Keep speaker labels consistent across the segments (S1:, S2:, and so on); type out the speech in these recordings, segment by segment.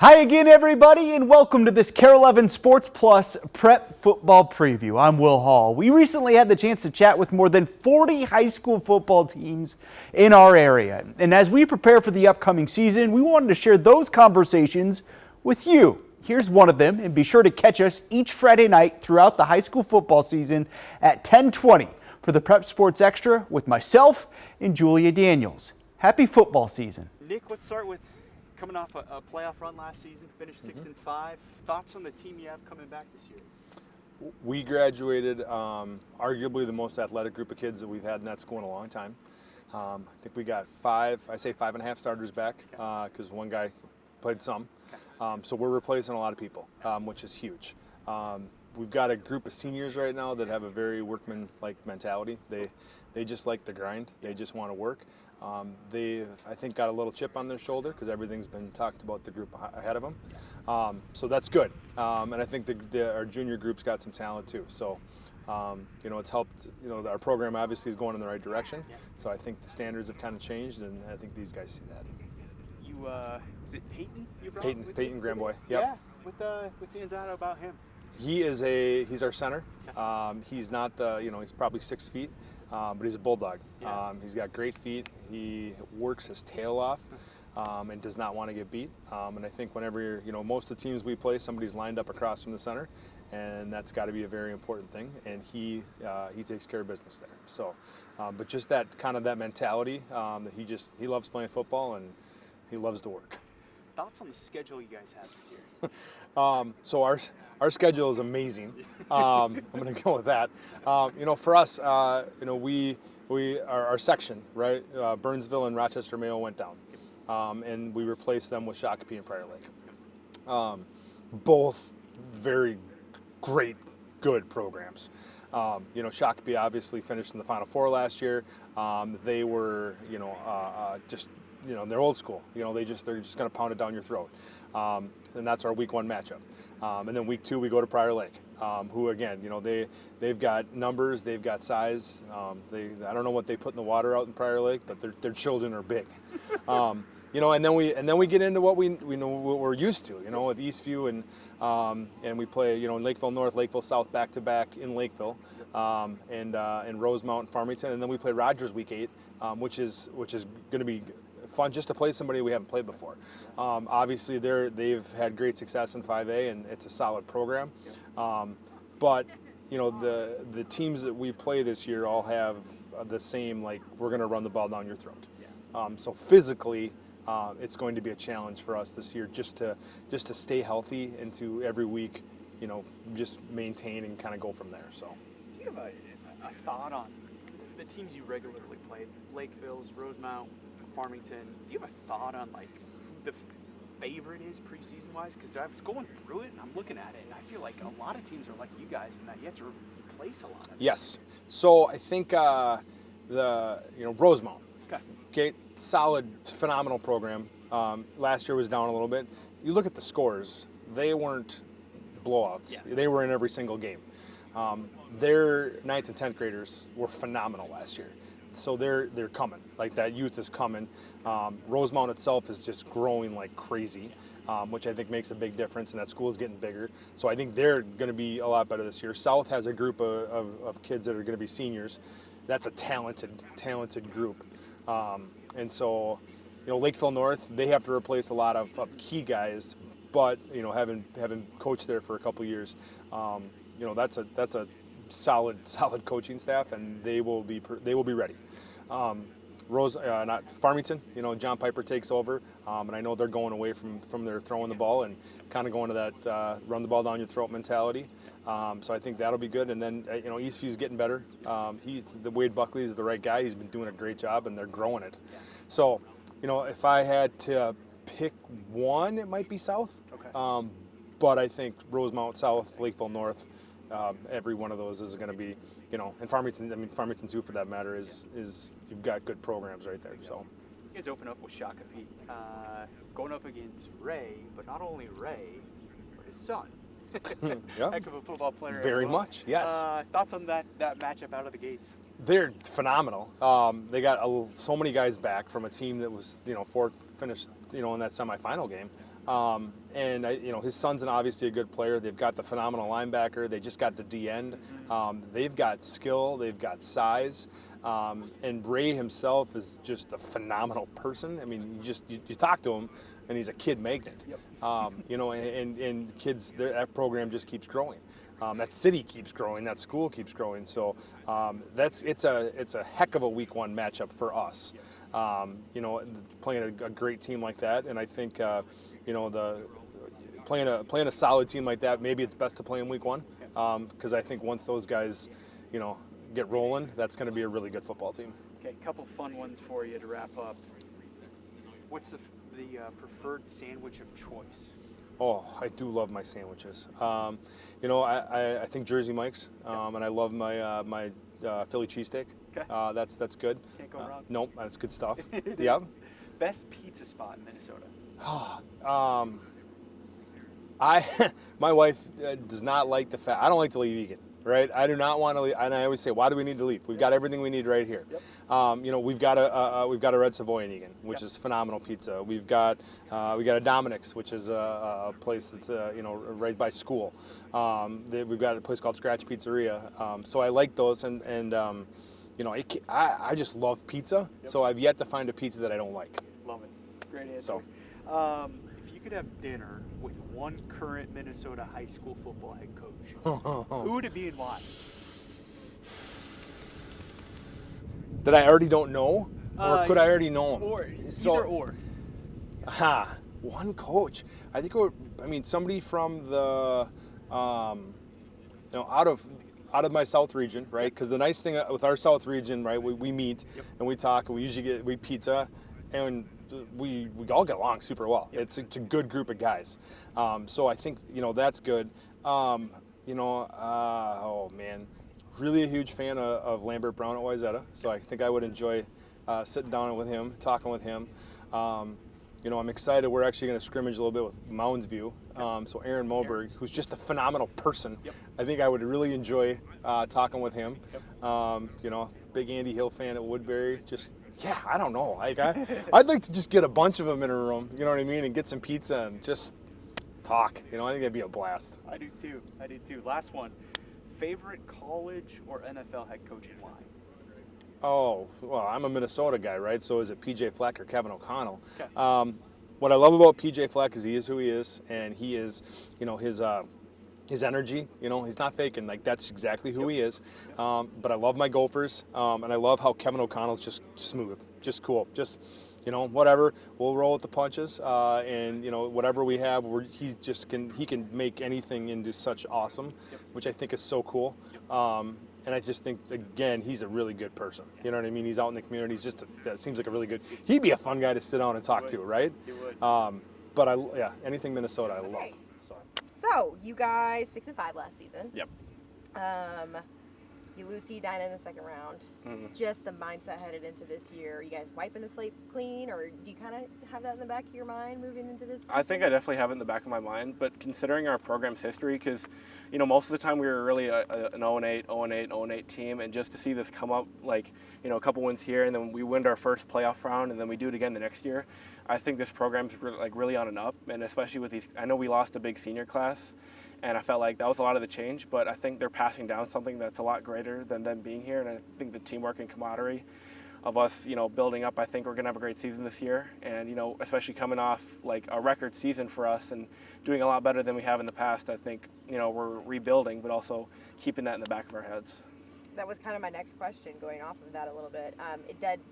S1: Hi again, everybody, and welcome to this Kare 11 Sports Plus Prep Football Preview. I'm Will Hall. We recently had the chance to chat with more than 40 high school football teams in our area. And as we prepare for the upcoming season, we wanted to share those conversations with you. Here's one of them, and be sure to catch us each Friday night throughout the high school football season at 10:20 for the Prep Sports Extra with myself and Julia Daniels. Happy football season.
S2: Nick, let's start with coming off a playoff run last season, finished 6-5. Thoughts on the team you have coming back this year?
S3: We graduated arguably the most athletic group of kids that we've had in that school in a long time. I think we got 5.5 starters back because one guy played some. So we're replacing a lot of people, which is huge. We've got a group of seniors right now that have a very workman-like mentality. They just like the grind. They just want to work. They, I think, got a little chip on their shoulder because everything's been talked about the group ahead of them. So that's good. And I think our junior group's got some talent too. So, it's helped. Our program obviously is going in the right direction. So I think the standards have kind of changed, and I think these guys see that.
S2: Is it Peyton?
S3: Peyton Gramboy. Yep.
S2: Yeah. What's the inside about him?
S3: He's our center. He's not he's probably 6 feet. But he's a bulldog.
S2: Yeah.
S3: He's got great feet. He works his tail off and does not want to get beat. And I think whenever most of the teams we play, somebody's lined up across from the center, and that's got to be a very important thing. And he takes care of business there. So, but just that mentality that he loves playing football and he loves to work.
S2: Thoughts on the schedule you guys have this year?
S3: So our schedule is amazing. I'm going to go with that. For us, our section, right? Burnsville and Rochester Mayo went down, and we replaced them with Shakopee and Prior Lake. Both very great, good programs. Shakopee obviously finished in the Final Four last year. They were, they're old school. They're just going to pound it down your throat. And that's our week 1 matchup. And then week 2 we go to Prior Lake, who again, they've got numbers, they've got size. I don't know what they put in the water out in Prior Lake, but their children are big. And then we get into what we know what we're used to, with Eastview and we play Lakeville North, Lakeville South back to back in Lakeville, and Rosemount and Farmington, and then we play Rogers week 8, which is going to be fun just to play somebody we haven't played before. Obviously, they've had great success in 5A, and it's a solid program. But the teams that we play this year all have the same, we're going to run the ball down your throat. So physically, it's going to be a challenge for us this year just to stay healthy and to every week, just maintain and kind of go from there. So,
S2: do you have a thought on the teams you regularly play? Lakeville's, Rosemount, Farmington. Do you have a thought on who the favorite is preseason wise? Because I was going through it and I'm looking at it and I feel like a lot of teams are like you guys in that you have to replace a lot of them.
S3: Yes. So I think Rosemount. Okay. Solid, phenomenal program. Last year was down a little bit. You look at the scores; they weren't blowouts.
S2: Yeah.
S3: They were in every single game. Their 9th and 10th graders were phenomenal last year. So they're coming. That youth is coming. Rosemount itself is just growing like crazy, which I think makes a big difference, and that school is getting bigger. So I think they're going to be a lot better this year. South has a group of kids that are going to be seniors. That's a talented group. And so, Lakeville North, they have to replace a lot of key guys, but having coached there for a couple years, that's a solid coaching staff, and they will be ready. Not Farmington, John Piper takes over, and I know they're going away from their throwing the ball and kind of going to that run the ball down your throat mentality. So I think that'll be good. And then Eastview's getting better. Wade Buckley is the right guy. He's been doing a great job, and they're growing it. So, if I had to pick one, it might be South.
S2: Okay.
S3: But I think Rosemount South, Lakeville North. Every one of those is going to be, and Farmington too, for that matter, is you've got good programs right there. So
S2: you guys open up with Shakopee, going up against Ray, but not only Ray, but his son.
S3: Yeah.
S2: Heck of a football player.
S3: Very much, yes.
S2: Thoughts on that matchup out of the gates?
S3: They're phenomenal. They got so many guys back from a team that was, 4th finished, in that semifinal game. And his son's obviously a good player. They've got the phenomenal linebacker. They just got the D end. They've got skill. They've got size. And Bray himself is just a phenomenal person. I mean, you talk to him, and he's a kid magnet. And kids, that program just keeps growing. That city keeps growing. That school keeps growing. So it's a heck of a week one matchup for us. Playing a great team like that, and I think playing a solid team like that, maybe it's best to play in week one, because I think once those guys, get rolling, that's going to be a really good football team.
S2: Okay, a couple fun ones for you to wrap up. What's the preferred sandwich of choice?
S3: Oh, I do love my sandwiches. I think Jersey Mike's, and I love my Philly cheesesteak.
S2: Okay.
S3: That's good.
S2: Can't go wrong.
S3: Nope, that's good stuff.
S2: It
S3: Yeah.
S2: is. Best pizza spot in Minnesota?
S3: My wife does not like the fact. I don't like to leave Eagan, right? I do not want to leave, and I always say, why do we need to leave? We've got everything we need right here.
S2: Yep.
S3: We've got a Red Savoy in Eagan, which is phenomenal pizza. We've got a Dominic's, which is a place that's right by school. We've got a place called Scratch Pizzeria. So I like those, and I just love pizza.
S2: Yep.
S3: So I've yet to find a pizza that I don't like.
S2: Love it. Great answer.
S3: So.
S2: If you could have dinner with one current Minnesota high school football head coach, who would it be and why?
S3: That I already don't know? Or could I already know him?
S2: Or
S3: So-
S2: either or.
S3: One coach. I think somebody from the, out of my South region, right? Because the nice thing with our South region, right, we meet and we talk, and we usually we pizza, and we all get along super well.
S2: Yep.
S3: It's a good group of guys. So I think that's good. Oh man, really a huge fan of Lambert Brown at Wayzata. So I think I would enjoy sitting down with him, talking with him. I'm excited. We're actually going to scrimmage a little bit with Mounds View. So Aaron Moberg, who's just a phenomenal person.
S2: Yep.
S3: I think I would really enjoy talking with him.
S2: Yep.
S3: Big Andy Hill fan at Woodbury. I don't know. I'd like to just get a bunch of them in a room, you know what I mean, and get some pizza and just talk. I think that'd be a blast.
S2: I do too. Last one. Favorite college or NFL head coach and why?
S3: Oh, well, I'm a Minnesota guy, right? So is it PJ Fleck or Kevin O'Connell?
S2: Okay.
S3: What I love about PJ Fleck is he is who he is, and he is, his energy, he's not faking. Like, that's exactly who he is. But I love my Gophers, and I love how Kevin O'Connell's just smooth, just cool, just, whatever. We'll roll with the punches, and whatever we have, he can make anything into such awesome, which I think is so cool. And I just think, again, he's a really good person. You know what I mean? He's out in the community. That seems like a really good. He'd be a fun guy to sit down and talk to, right?
S2: He would.
S3: But anything Minnesota, I love.
S4: So you guys 6-5 last season.
S2: Yep.
S4: You lose to Edina in the second round.
S2: Mm-hmm.
S4: Just the mindset headed into this year. Are you guys wiping the slate clean, or do you kind of have that in the back of your mind moving into this season?
S5: I think I definitely have it in the back of my mind, but considering our program's history, because most of the time we were really an 0-8, 0-8, 0-8 team, and just to see this come up, a couple wins here, and then we win our first playoff round, and then we do it again the next year, I think this program's really on and up, and especially with these, I know we lost a big senior class, and I felt like that was a lot of the change, but I think they're passing down something that's a lot greater than them being here, and I think the teamwork and camaraderie of us, building up, I think we're going to have a great season this year, and, especially coming off, a record season for us and doing a lot better than we have in the past, I think, we're rebuilding, but also keeping that in the back of our heads.
S4: That was kind of my next question, going off of that a little bit.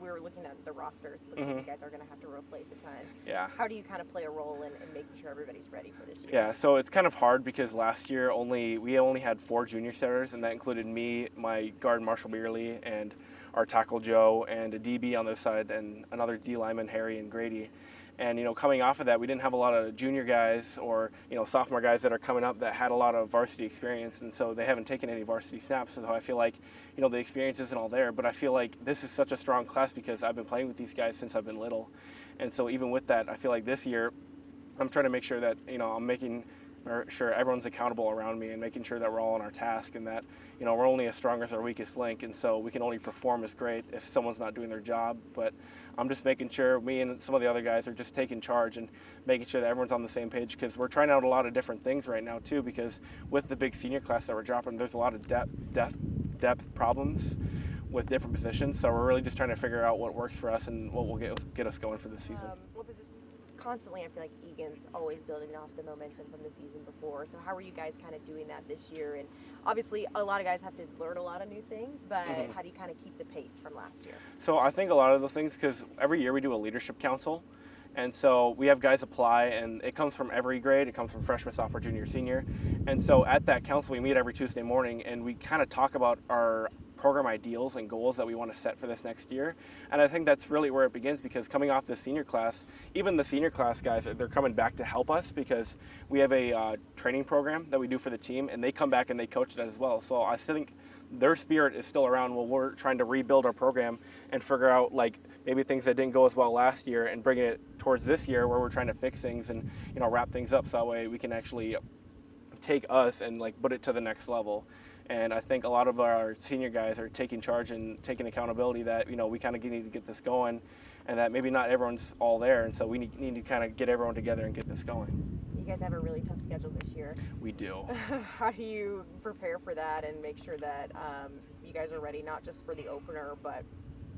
S4: We were looking at the rosters. Looks like you guys are going to have to replace a ton.
S5: Yeah.
S4: How do you kind of play a role in making sure everybody's ready for this year?
S5: Yeah, so it's kind of hard because last year we only had 4 junior starters, and that included me, my guard Marshall Beerley, and our tackle Joe, and a DB on this side, and another D lineman Harry and Grady. And coming off of that, we didn't have a lot of junior guys or sophomore guys that are coming up that had a lot of varsity experience, and so they haven't taken any varsity snaps. So I feel like the experience isn't all there. But I feel like this is such a strong class because I've been playing with these guys since I've been little, and so even with that, I feel like this year I'm trying to make sure that I'm making sure everyone's accountable around me and making sure that we're all on our task and that, we're only as strong as our weakest link, and so we can only perform as great if someone's not doing their job. But I'm just making sure me and some of the other guys are just taking charge and making sure that everyone's on the same page, because we're trying out a lot of different things right now too, because with the big senior class that we're dropping, there's a lot of depth problems with different positions, so we're really just trying to figure out what works for us and what will get us going for this season.
S4: What position? Constantly, I feel like Eagan's always building off the momentum from the season before. So how are you guys kind of doing that this year? And obviously, a lot of guys have to learn a lot of new things, but how do you kind of keep the pace from last year?
S5: So I think a lot of the things, because every year we do a leadership council, and so we have guys apply, and it comes from every grade. It comes from freshman, sophomore, junior, senior. And so at that council, we meet every Tuesday morning, and we kind of talk about our program ideals and goals that we want to set for this next year. And I think that's really where it begins, because coming off the senior class, even the senior class guys, they're coming back to help us, because we have a training program that we do for the team, and they come back and they coach that as well. So I think their spirit is still around while we're trying to rebuild our program and figure out like maybe things that didn't go as well last year and bringing it towards this year where we're trying to fix things and wrap things up, so that way we can actually take us and like put it to the next level. And I think a lot of our senior guys are taking charge and taking accountability that, we kind of need to get this going, and that maybe not everyone's all there. And so we need to kind of get everyone together and get this going.
S4: You guys have a really tough schedule this year.
S5: We do.
S4: How do you prepare for that and make sure that you guys are ready, not just for the opener, but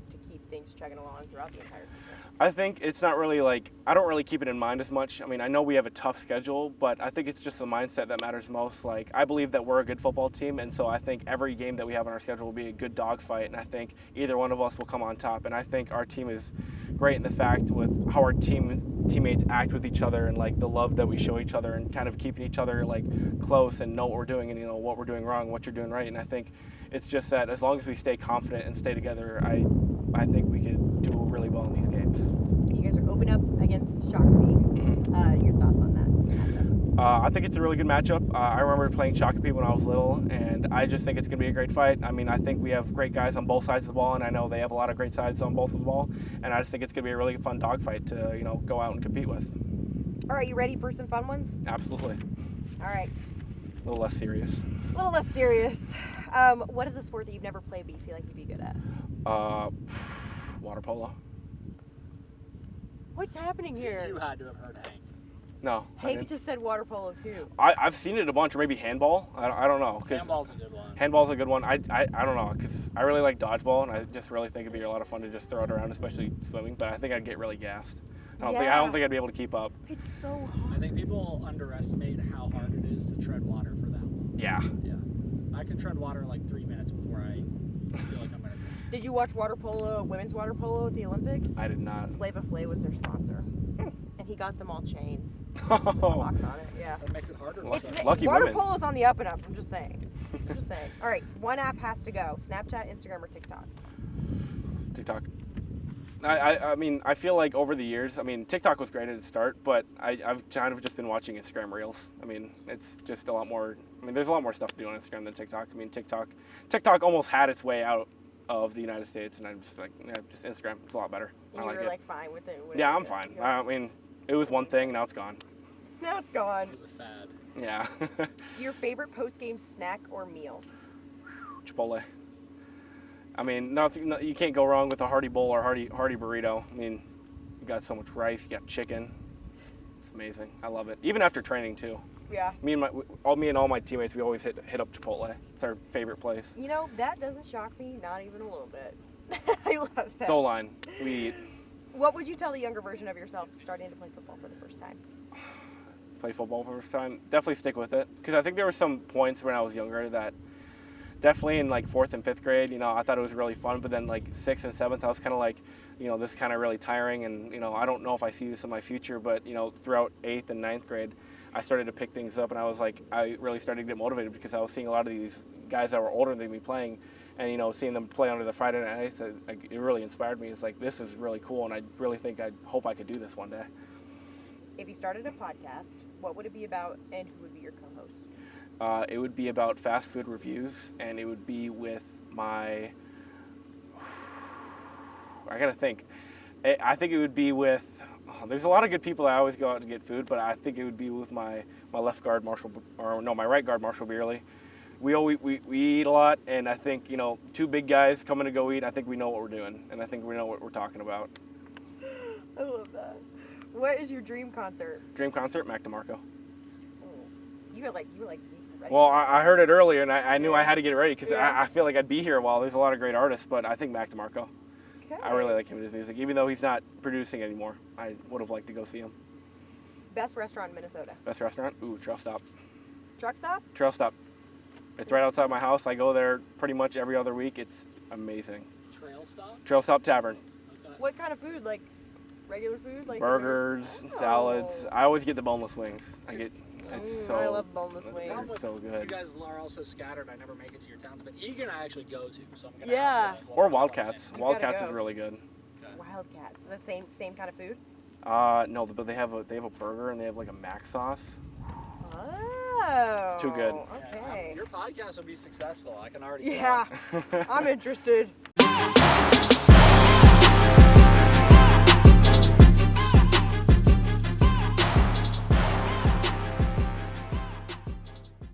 S4: to keep things chugging along throughout the entire season?
S5: I think it's not really like, I don't really keep it in mind as much. I mean, I know we have a tough schedule, but I think it's just the mindset that matters most. Like, I believe that we're a good football team, and so I think every game that we have on our schedule will be a good dogfight, and I think either one of us will come on top. And I think our team is great in the fact with how our teammates act with each other, and like the love that we show each other, and kind of keeping each other like close and know what we're doing, and what we're doing wrong, what you're doing right. And I think it's just that as long as we stay confident and stay together, I think we could do really well in these games.
S4: You guys are open up against Shakopee. Your thoughts on that matchup?
S5: I think it's a really good matchup. I remember playing Shakopee when I was little, and I just think it's going to be a great fight. I mean, I think we have great guys on both sides of the ball, and I know they have a lot of great sides on both of the ball, and I just think it's going to be a really fun dogfight to, go out and compete with.
S4: All right, you ready for some fun ones?
S5: Absolutely.
S4: All right.
S5: A little less serious.
S4: A little less serious. What is a sport that you've never played but you feel like you'd be good at?
S5: Water polo.
S4: What's happening here?
S6: You had to have heard Hank.
S5: No.
S4: Hank just said water polo too.
S5: I've seen it a bunch, or maybe handball. I don't know.
S6: Handball's a good one.
S5: Handball's a good one. I don't know, because I really like dodgeball, and I just really think it'd be a lot of fun to just throw it around, especially swimming. But I think I'd get really gassed. I don't think I'd be able to keep up.
S4: It's so hard.
S6: I think people underestimate how hard it is to tread water for that long.
S5: Yeah.
S6: Yeah. I can tread water in like 3 minutes before I feel like I'm gonna.
S4: Did you watch water polo, women's water polo at the Olympics?
S5: I did not.
S4: Flava Flav was their sponsor. And he got them all chains.
S5: Oh.
S4: Locks on it, yeah.
S6: That makes it harder.
S5: Lucky
S4: water
S5: women.
S4: polo's on the up and up, I'm just saying. All right, one app has to go. Snapchat, Instagram, or TikTok?
S5: TikTok. I mean, I feel like over the years, I mean, TikTok was great at its start, but I've kind of just been watching Instagram Reels. I mean, it's just a lot more, there's a lot more stuff to do on Instagram than TikTok. I mean, TikTok almost had its way out of the United States, and I'm just like, just Instagram. It's a lot better.
S4: And
S5: I like
S4: you were
S5: it.
S4: like fine with it?
S5: Yeah, I'm fine. I mean, it was one thing, now it's gone.
S4: Now it's gone.
S6: It was a fad.
S5: Yeah.
S4: Your favorite post-game snack or meal?
S5: Chipotle. I mean, you can't go wrong with a hearty bowl or hearty burrito. I mean, you got so much rice, you got chicken. It's amazing. I love it. Even after training too.
S4: Yeah.
S5: Me and all my teammates, we always hit up Chipotle. It's our favorite place.
S4: That doesn't shock me, not even a little bit. I love that.
S5: It's O-line. We eat.
S4: What would you tell the younger version of yourself starting to play football for the first time?
S5: Play football for the first time. Definitely stick with it, because I think there were some points when I was younger that definitely in like 4th and 5th grade, I thought it was really fun, but then like 6th and 7th, I was kind of like, this kind of really tiring, and I don't know if I see this in my future. But throughout 8th and 9th grade, I started to pick things up, and I really started to get motivated, because I was seeing a lot of these guys that were older than me playing, and seeing them play under the Friday night nights, it really inspired me. It's like, this is really cool, and I really think I hope I could do this one day.
S4: If you started a podcast, what would it be about, and who would be your co-host?
S5: It would be about fast food reviews, and it would be with my, I gotta think. I think it would be with There's a lot of good people that I always go out to get food, but I think it would be with my left guard, my right guard, Marshall Beerley. We eat a lot, and I think, two big guys coming to go eat, I think we know what we're doing, and I think we know what we're talking about.
S4: I love that. What is your dream concert?
S5: Dream concert, Mac DeMarco.
S4: You were like ready.
S5: Well, I heard it earlier, and I knew I had to get it ready because I feel like I'd be here a while. There's a lot of great artists, but I think Mac DeMarco.
S4: Okay.
S5: I really like him and his music. Even though he's not producing anymore, I would have liked to go see him.
S4: Best restaurant in Minnesota?
S5: Best restaurant? Ooh, Trail Stop.
S4: Truck stop?
S5: Trail Stop. It's right outside my house. I go there pretty much every other week. It's amazing.
S6: Trail stop?
S5: Trail Stop Tavern.
S6: Okay.
S4: What kind of food? Like regular food? Like
S5: Burgers,
S4: Oh.
S5: salads. I always get the boneless wings. It's so.
S4: I love boneless wings.
S5: It's so
S6: You
S5: good.
S6: guys are also scattered. I never make it to your towns, but Eagan I actually go to, so I'm gonna
S4: Yeah.
S6: have to,
S5: Or
S6: watch about
S5: Wildcats.
S6: saying.
S5: Wildcats
S4: go.
S5: is really good.
S4: Wildcats. Is that same kind of food?
S5: No, but they have a burger and they have like a mac sauce.
S4: Oh.
S5: It's too good.
S6: Yeah,
S4: Okay.
S6: your podcast will be successful. I can already tell.
S4: Yeah. I'm interested.